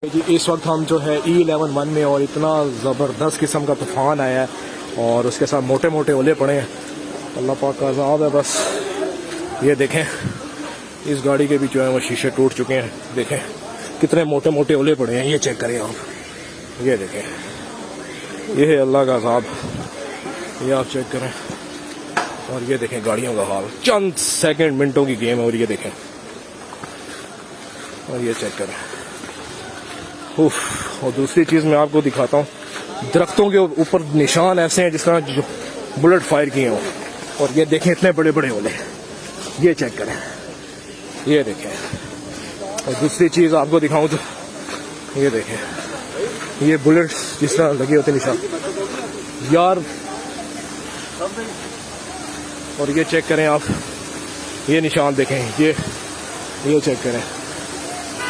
जी इस वक्त हम जो है E11 में और इतना ज़बरदस्त किस्म का तूफ़ान आया है और उसके साथ मोटे मोटे ओले पड़े हैं। अल्लाह पाक का अज़ाब है बस। ये देखें इस गाड़ी के भी जो है वो शीशे टूट चुके हैं। देखें कितने मोटे मोटे ओले पड़े हैं, ये चेक करें आप। ये देखें ये है अल्लाह का अज़ाब, ये आप चेक करें। और ये देखें गाड़ियों का हाल, चंद सेकंड मिनटों की गेम है। और ये देखें और ये चेक करें। उफ। और दूसरी चीज़ मैं आपको दिखाता हूँ, दरख्तों के ऊपर निशान ऐसे हैं जिस तरह जो बुलेट फायर किए हों। और ये देखें इतने बड़े बड़े ओले, ये चेक करें, ये देखें। और दूसरी चीज़ आपको दिखाऊं तो ये देखें, ये बुलेट जिस तरह लगे होते निशान यार। और ये चेक करें आप, ये निशान देखें, ये चेक करें।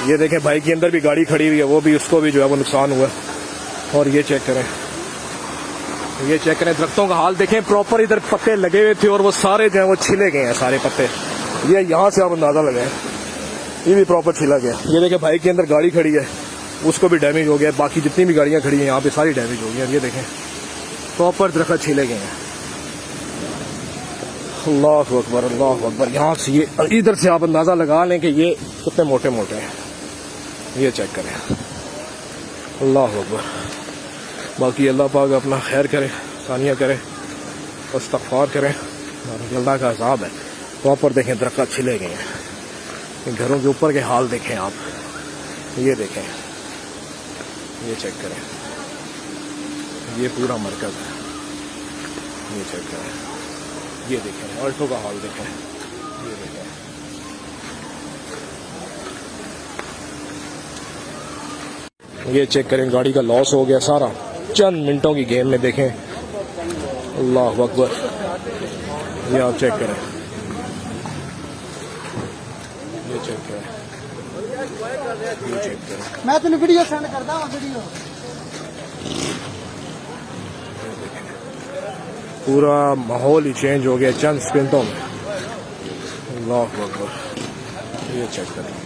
ये देखें भाई के अंदर भी गाड़ी खड़ी हुई है, वो भी उसको भी जो है वो नुकसान हुआ। और ये चेक करें, ये चेक करें दरख्तों का हाल देखें। प्रॉपर इधर पत्ते लगे हुए थे और वो सारे जो है वो छिले गए हैं सारे पत्ते। ये यहाँ से आप अंदाजा लगाएं, ये भी प्रॉपर छिला गया। ये देखें भाई के अंदर गाड़ी खड़ी है, उसको भी डैमेज हो गया। बाकी जितनी भी गाड़ियाँ खड़ी हैं यहाँ पे सारी डैमेज हो गई हैं। ये देखें प्रॉपर दरख्त छिले गए हैं। अल्लाह अकबर अल्लाह अकबर। यहाँ से ये इधर से आप अंदाजा लगा लें कि ये कितने मोटे मोटे हैं। ये चेक करें, अल्लाह अकबर। बाकी अल्लाह पाक अपना खैर करे, सानिया करे, इस्तग़फ़ार करें। अल्लाह का अज़ाब है। प्रॉपर देखें दरख्त छिले गए हैं। घरों के ऊपर के हाल देखें आप, ये देखें, ये चेक करें, ये पूरा मरकज़ है। ये चेक करें, ये देखें ऑल्टो का हाल देखें, ये देखें। ये चेक करें गाड़ी का लॉस हो गया सारा चंद मिनटों की गेम में। देखें अल्लाह अकबर। ये आप चेक करें, ये चेक करें, ये चेक करें। मैं तेन वीडियो सेंड करता हूं वीडियो। पूरा माहौल ही चेंज हो गया चंद मिनटों में। अल्लाह अकबर। ये चेक करें।